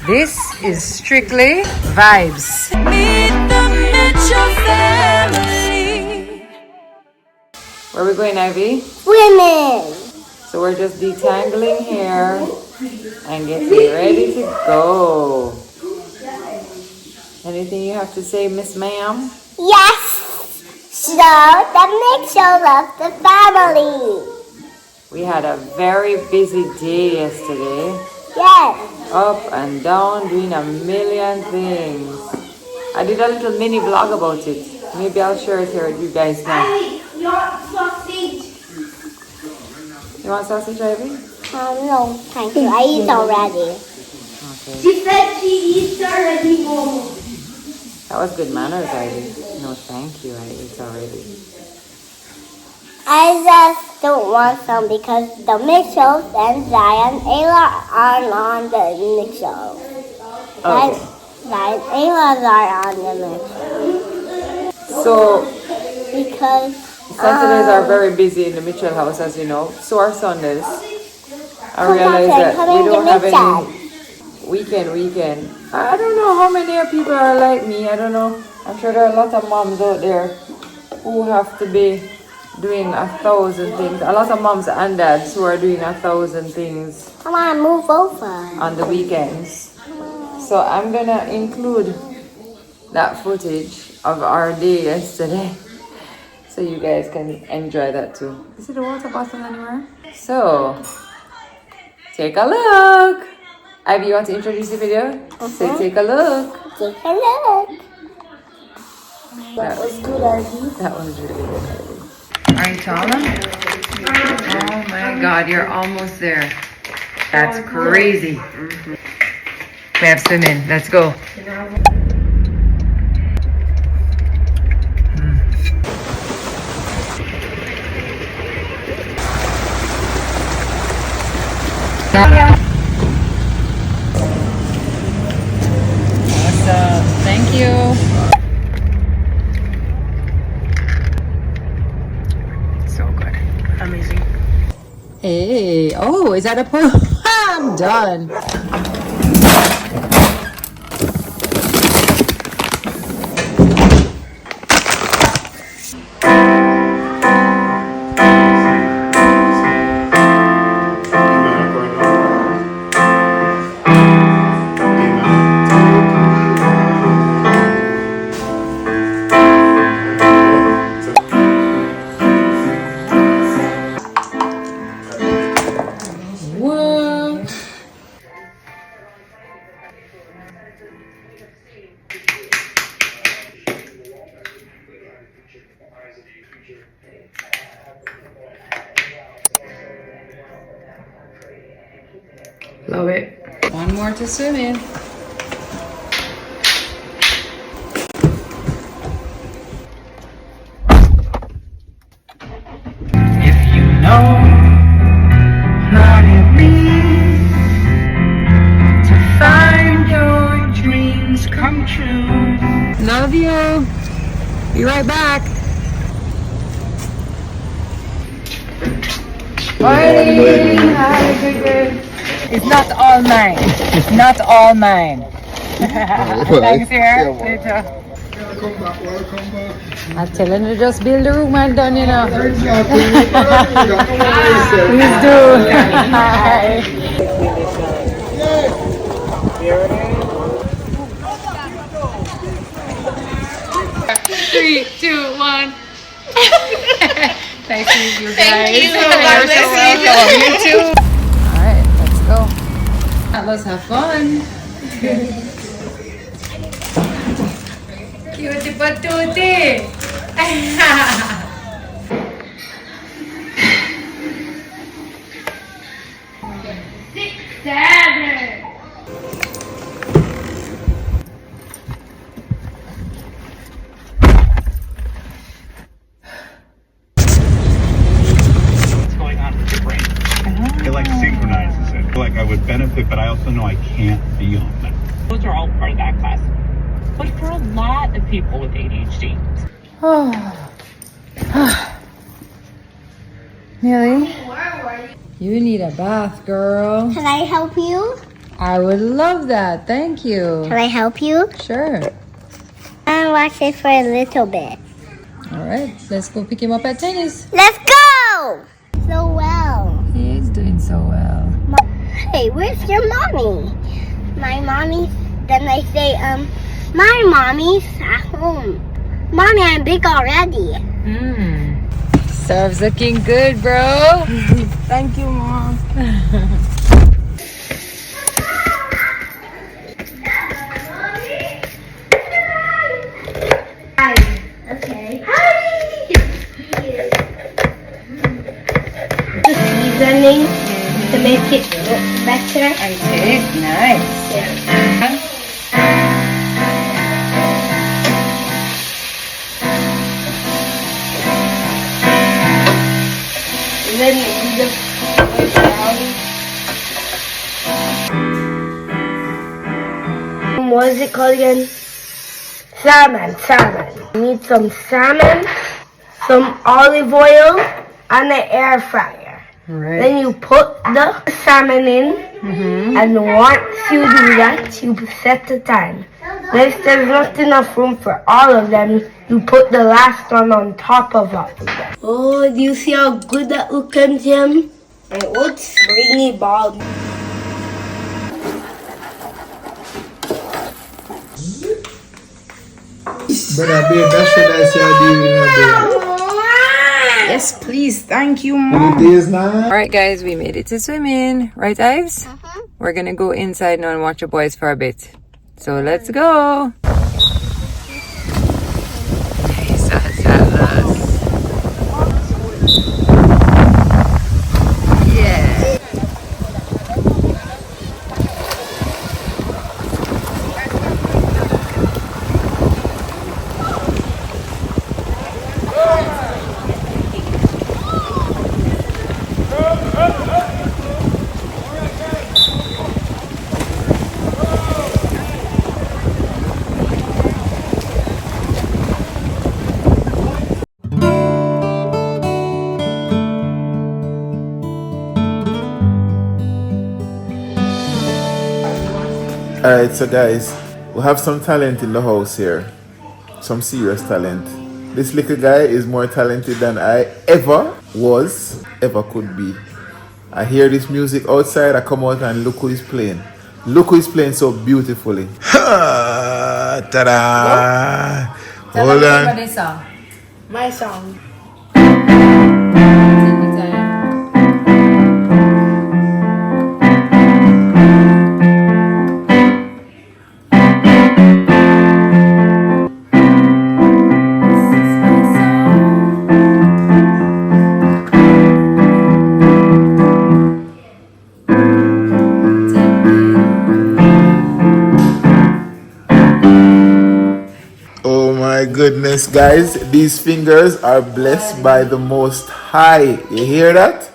This is strictly vibes. Meet the Mitchell family. Where are we going, Ivy? Women. So we're just detangling hair and getting ready to go. Anything you have to say, Miss Ma'am? Yes. So the Mitchell of the family. We had a very busy day yesterday. Yes. Up and down, doing a million things. I did a little mini vlog about it. Maybe I'll share it here with you guys now. You want sausage? You want sausage, Ivy? No, thank you. I eat already. Okay. She said she eats already, Momo. That was good manners, Ivy. No, thank you. I ate already. I just don't want some because the Mitchells and Zion Ayla are on the Mitchell. Okay. Zion Ayla's are on the Mitchell. So, Because Saturdays are very busy in the Mitchell house, as you know. So are Sundays. I realize that we don't have any weekend. I don't know how many people are like me. I don't know. I'm sure there are a lot of moms out there who have to be doing 1,000 things. A lot of moms and dads who are doing 1,000 things come on, move over. on the weekends. So I'm gonna include that footage of our day yesterday so you guys can enjoy that too. Is it a water bottle anywhere? So take a look. Ivy, you want to introduce the video? Say take a look. Take a look. That was good, Ivy. That was really good, Ivy. Are you taller? Oh my God, you're almost there. That's crazy. We have swimming. Let's go. Awesome. Thank you. So good. Amazing. Hey. Oh, is that a pull? I'm done. Love it. One more to swim in. If you know what it means to find your dreams come true. Love you. Be right back. Morning. Hi, good. It's not all mine. It's not all mine. Thanks, here. Later. Welcome back. I'm telling you, just build the room and done, you know. Exactly. Please do. Hi. 3, 2, 1. Nice to meet you guys. Thank you. You're God so bless welcome. You too. Alright, let's go. Let's have fun. Cutie patootie. 6, 7. It like synchronizes it. I feel like I would benefit, but I also know I can't be on that. Those are all part of that class. But for a lot of people with ADHD. Millie, you need a bath, girl. Can I help you? I would love that. Thank you. Can I help you? Sure. I'll watch it for a little bit. All right, let's go pick him up at tennis. Let's go! So well. He is doing so well. Hey, where's your mommy? My mommy. Then I say, my mommy's at home. Mommy, I'm big already. Serves looking good, bro. Thank you, Mom. Hi. Okay. Hi. Seasoning to make it look better. Okay, nice. Yeah. And then you just put it down. What is it called again? Salmon. You need some salmon, some olive oil, and an air fryer. Right. Then you put the salmon in, and once you do that, you set the time. Then if there's not enough room for all of them, you put the last one on top of all of them. Oh, do you see how good that looks, Jim? And it looks really bald. Brother, babe, that's what I say I do, you know, Yes, please. Thank you, babe. Mom. The days now. All right, guys, we made it to swimming. Right, Ives? We're going to go inside now and watch the boys for a bit. So let's go. Jesus, Atlas. Yeah. Alright, so guys, we have some talent in the house here. Some serious talent. This little guy is more talented than I ever was, ever could be. I hear this music outside, I come out and look who is playing. Look who is playing so beautifully. Ha! Ta-da! Hold on. This song. My song. Take your time. Oh my goodness, guys, these fingers are blessed by the Most High. You hear that?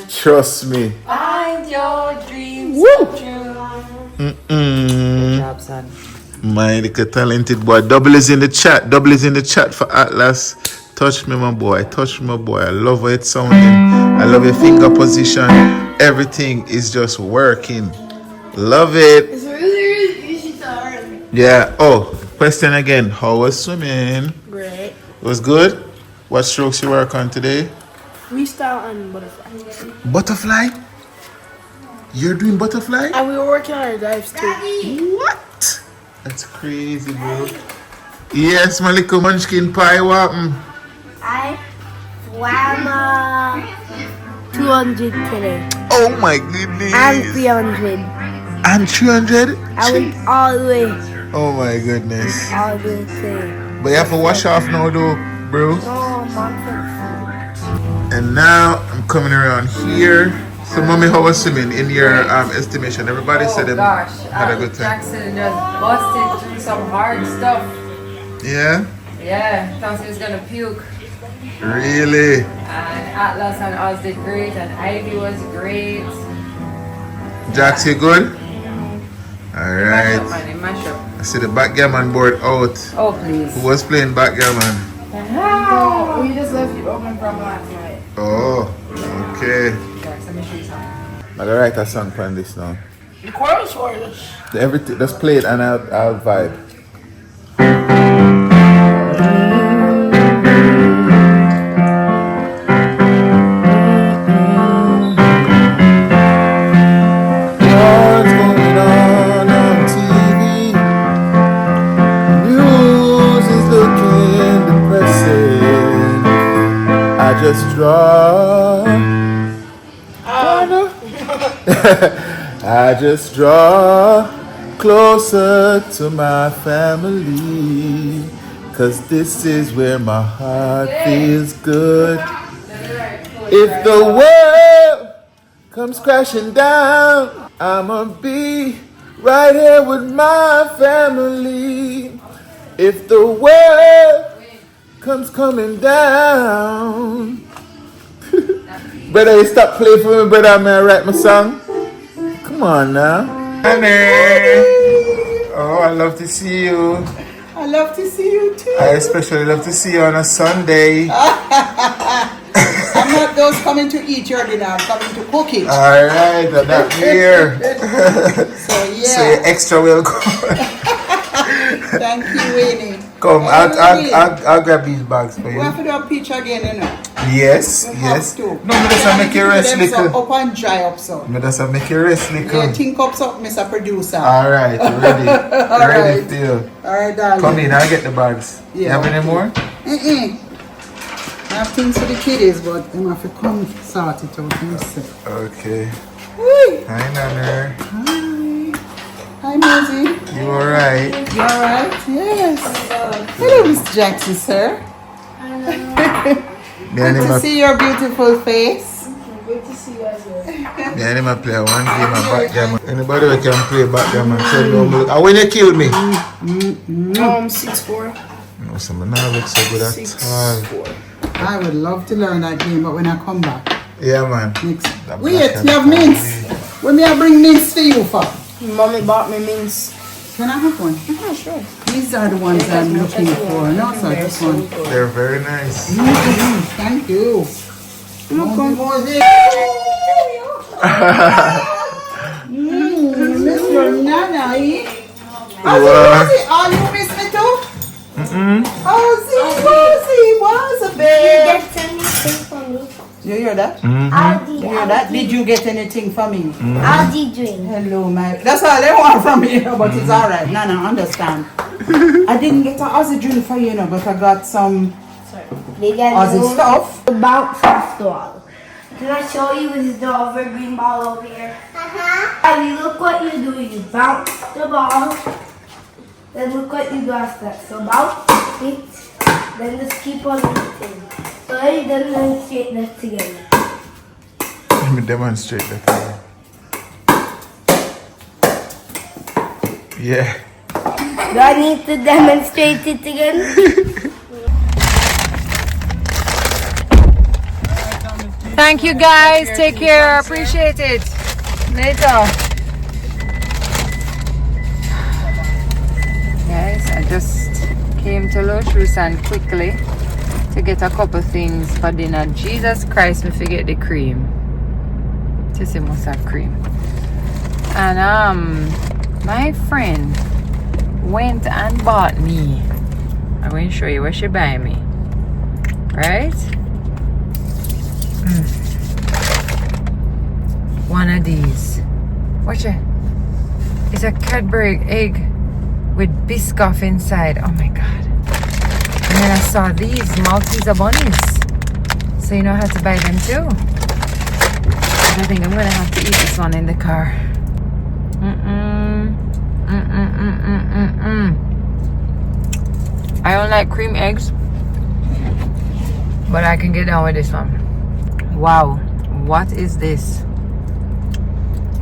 Trust me. Find your dreams come true. Good job, son. My little talented boy. Double is in the chat. Double is in the chat for Atlas. Touch me, my boy. Touch me, my boy. I love how it's sounding. I love your finger position. Everything is just working. Love it. It's really easy to learn. Yeah. Oh, question again. How was swimming? Great. Was good? What strokes you work on today? Freestyle and butterfly. Butterfly? You're doing butterfly? And we were working on our dives too. What? That's crazy, bro. Yes, my little munchkin pie. What? I swam 200 today. Oh my goodness. And 300. And 300? I went all the way. Oh my goodness. All the way. But you have to wash off now though, bro. Oh, Mom. And now I'm coming around here. So mommy, how was swimming in your estimation? Everybody said they had a good time. Jackson just busted through some hard stuff. Yeah? Yeah, thought he was gonna puke. Really? And Atlas and Oz did great, and Ivy was great. Jax, you good? Mash up, Alright. man, mash up. I see the backgammon board out. Oh, please. Who was playing backgammon? We just left you open from last night. Oh, okay. Jackson, let me show you something. I'm gonna write a song on this now. The chorus or the... Everything, just play it and I'll vibe. What's going on TV? News is looking depressing. I just draw. I just draw closer to my family, 'cause this is where my heart feels good. If the world comes crashing down, I'ma be right here with my family. If the world comes coming down. Brother, you stop playing for me, brother. May I write my song? Come on now. Nanny. Oh, I love to see you. I love to see you too. I especially love to see you on a Sunday. I'm not those coming to eat your dinner, I'm coming to cook it. Alright, that's here. So yeah. So you're extra welcome. Thank you, Winnie. Come, I'll grab these bags for We you. have to do a picture again, you know. Yes, We yes. have to. No, me just make you rest Them little. so up and dry up so. Me just make you rest little. Yeah, think up so, Mr. Producer. Alright, ready. Ready right. for you. Alright, darling. Come in, I'll get the bags. You Yeah. have any more? I have things for the kiddies, but I'm have to come sort it out myself. Okay. Whee! Hi, Nanner. Hi, Maisie. You alright? You alright? Yes. Hello, Miss Jackson, sir. Good to see your beautiful face. Good to see you as well. Me and him a play one game of backgammon. Anybody who can play backgammon, tell me how me look. And when you kill me? 6'4". No, so I not look so good at all. 6'4". I would love to learn that game, but when I come back Yeah, man. next. That Wait, black you and have mince. When me I bring mince for you for? Mommy bought me mince. Can I have one? Yeah, sure. These are the ones I'm looking for. No, so this one. They're very nice. Thank you. Miss your Nana, eh? Oh, you miss me too? Oh, see, was a babe. Get anything for me? You hear that? Aldi, You hear that? Did you get anything for me? Aldi drink. Hello, my. That's all they want from me, but it's alright. Nana, understand. I didn't get an Aussie drink for you, but I got some They get Aussie stuff. the bounce ball. Can I show you with the evergreen ball over here? And look what you do. You bounce the ball. Then look what you do after. So bounce it. Then just keep on hitting. So then demonstrate that together. Let me demonstrate that. Yeah. Do I need to demonstrate it again? Thank you guys. Take care. Appreciate it. Later. Guys, I just came to Lochusan quickly to get a couple things for dinner. Jesus Christ, me forget the cream. Just must have cream. And my friend went and bought me. I'm going to show you what she buy me. Right? One of these. Watch it. It's a Cadbury egg with Biscoff inside. Oh my god. And then I saw these Malteser bunnies. So you know how to buy them too. I think I'm gonna have to eat this one in the car. I don't like cream eggs, but I can get down with this one. Wow, what is this?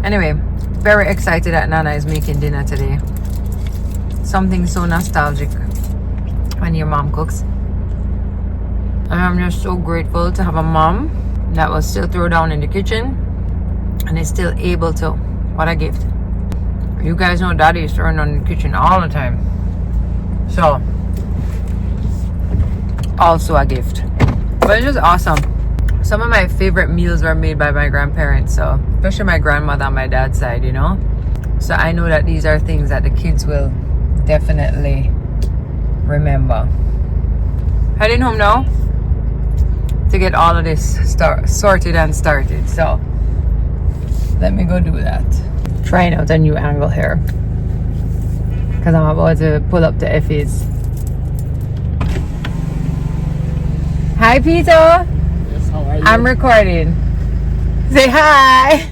Anyway, very excited that Nana is making dinner today. Something so nostalgic when your mom cooks. And I'm just so grateful to have a mom that will still throw down in the kitchen and is still able to. What a gift. You guys know Daddy is throwing down in the kitchen all the time. So, also a gift. But it's just awesome. Some of my favorite meals were made by my grandparents, so especially my grandmother on my dad's side, you know. So I know that these are things that the kids will definitely remember. Heading home now to get all of this sorted and started. So let me go do that. Trying out a new angle here because I'm about to pull up to Effie's. Hi, Peter. Yes, how are you? I'm recording. Say hi.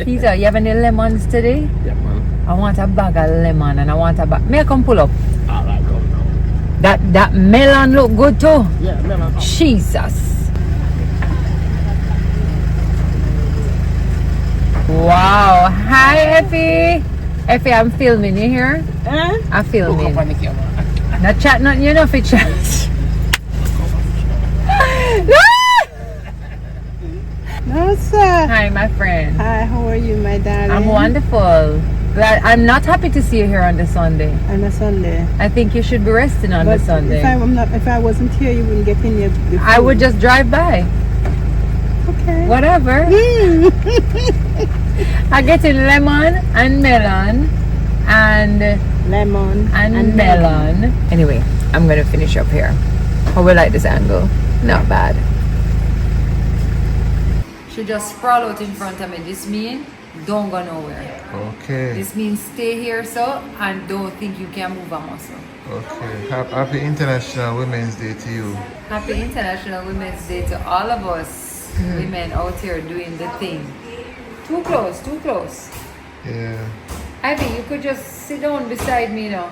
Peter, you have any lemons today? Yeah, man. I want a bag of lemon and I want a bag. May I come pull up? All right, go now. That melon look good too. Yeah, melon. Jesus. Wow. Hi, Effie. Effie, I'm filming. You here? I'm filming. Look up on the camera. Not chat, nothing. You know for chat. No, sir. Hi, my friend. Hi, how are you, my darling? I'm wonderful. Glad. I'm not happy to see you here on the Sunday. On a Sunday. I think you should be resting on the Sunday. If I wasn't here, you wouldn't get in here. I would just drive by. Okay. Whatever. I get in lemon and melon and melon. Anyway, I'm gonna finish up here. How we like this angle? Not bad. She just sprawl out in front of me. This means don't go nowhere. Okay. This means stay here, so, and don't think you can move a muscle. Okay. Happy International Women's Day to you. Happy International Women's Day to all of us women out here doing the thing. Too close, too close. Yeah. Ivy, you could just sit down beside me now.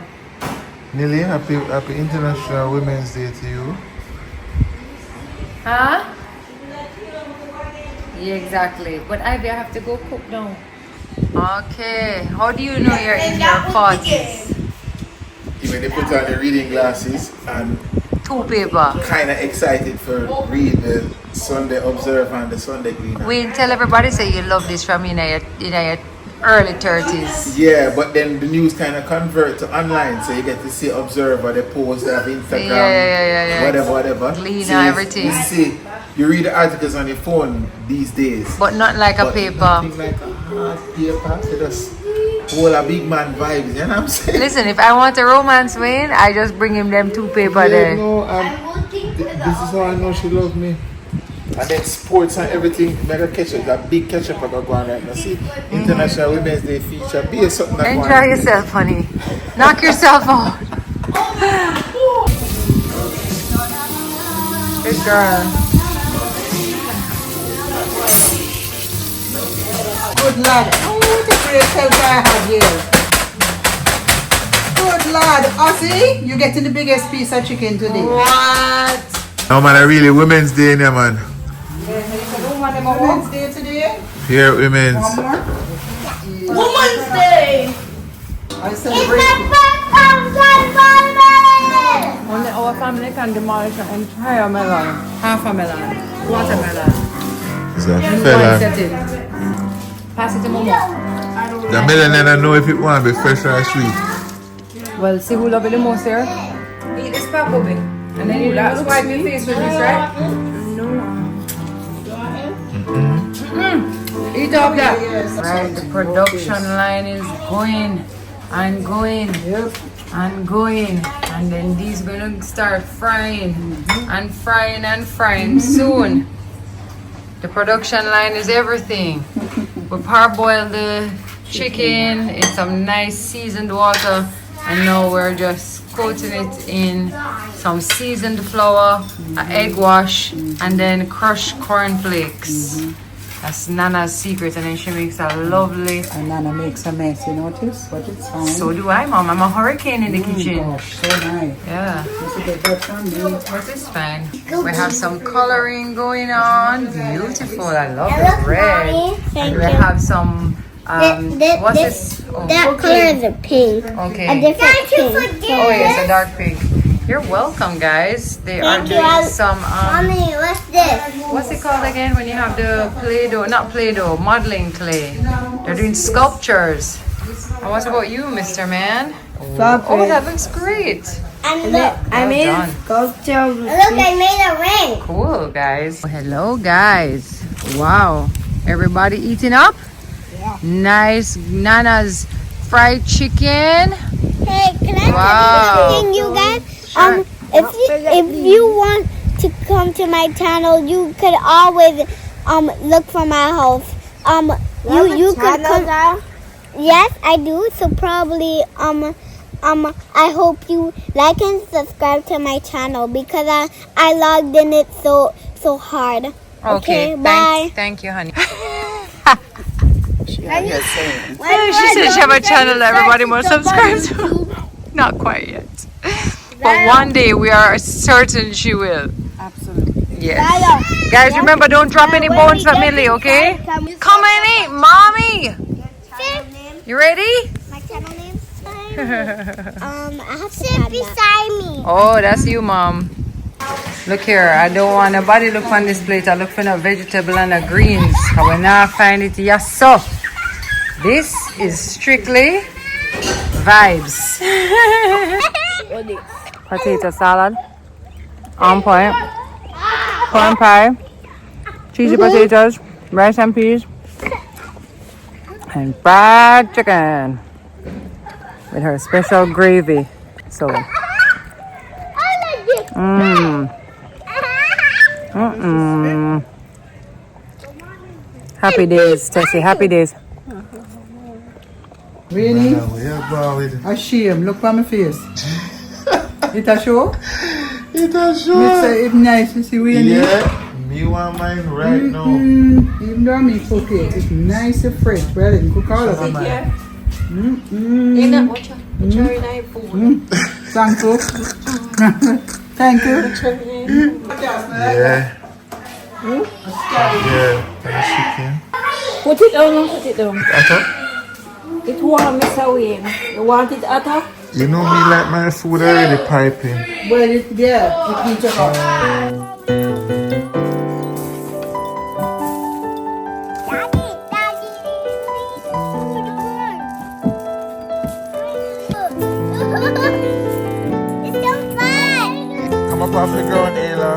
Nelly, happy International Women's Day to you. Huh? Yeah, exactly. But Ivy, I have to go cook now. Okay. How do you know you're in your 40s? When they put on the reading glasses and Two paper. kind of excited for read the Sunday Observer and the Sunday Gleaner. Wayne, tell everybody say you love this from in your early 30s. Yeah, but then the news kind of convert to online, so you get to see Observer, the post, they have Instagram, Yeah. whatever. Gleaner, So everything. You read the articles on your phone these days. But not like a But paper. nothing like a hard paper. They just hold a big man vibes, you know what I'm saying? Listen, if I want a romance, Wayne, I just bring him them two paper Yeah, there. no, this is how I know she loves me. And then sports and everything, mega ketchup, that big ketchup I got going right now. See, International Women's Day feature, be something that Enjoy yourself, honey. Knock yourself out. Good girl. Good lad. Oh, the great help I have here. Good lad. Ozzy, you're getting the biggest piece of chicken today. What? No man, I really Women's Day, yeah man. Women's Day today. Here, Women's. One more. Women's Day! I celebrate. Only our family can demolish an entire melon. Half a melon. Watermelon. It's a One fella. setting. Pass it to Momo. The millionaire know if it want to be fresh or sweet. Well, see who love it the most here? Eat this pop of it. And then you just wipe your face with this, right? Eat up that. Right, the production line is going and going and going. And then these gonna start frying and frying and frying soon. The production line is everything. We parboiled the chicken in some nice seasoned water, and now we're just coating it in some seasoned flour, an egg wash, and then crushed cornflakes. That's Nana's secret, and then she makes a lovely. And Nana makes a mess, you notice? But it's fine. So do I, Mom. I'm a hurricane in the kitchen. Gosh, so nice. Yeah. This is the best one, babe. But it's fine. We have some coloring going on. Beautiful. I love the red. And we have some. What's this? Oh, That color is a pink. A okay. different pink. Oh yes, a dark pink. You're welcome, guys. They are doing some. Mommy, what's this? What's it called again when you have the Play-Doh? Not Play-Doh, modeling clay. They're doing sculptures. And what about you, Mr. Man? Oh, that looks great. And look, I made a sculpture. Look, I made a ring. Cool, guys. Hello, guys. Wow. Everybody eating up? Yeah. Nice Nana's fried chicken. Hey, can I Wow. tell you something, you guys? Sure. If you want to come to my channel, you could always look for my house. You could come. Yes, I do. So probably I hope you like and subscribe to my channel because I logged in it so hard. Okay, bye. Thank you, honey. She out here saying. She said she have a channel that everybody must subscribe to. Not quite yet. But one day we are certain she will. Absolutely. Yes. Guys, remember, don't drop any bones, family, okay? Come and eat, mommy. You ready? My channel name? I have to sit beside me. Oh, that's you, mom. Look here, I don't want nobody look on this plate. I look for no vegetable and the greens. I will not find it. Yes, so this is strictly vibes. Potato salad, on point, corn pie, cheesy potatoes, rice and peas, and fried chicken with her special gravy. So, happy days, Tessie, happy days. Really? A shame. Look on my face. It a show? It a It's show. it's nice to see Winnie. Yeah, me want mine right now. Even though me cook it, it's nice and fresh. Well, you cook all of it. Thank you. Thank you. Yeah. Yeah, that's chicken. Put it down, put it down. Atta? It warm, Miss Owen. You want it, Atta? You know me like my food already piping. Well, it needs to go. It's so fun. Come up off the ground, Ayla.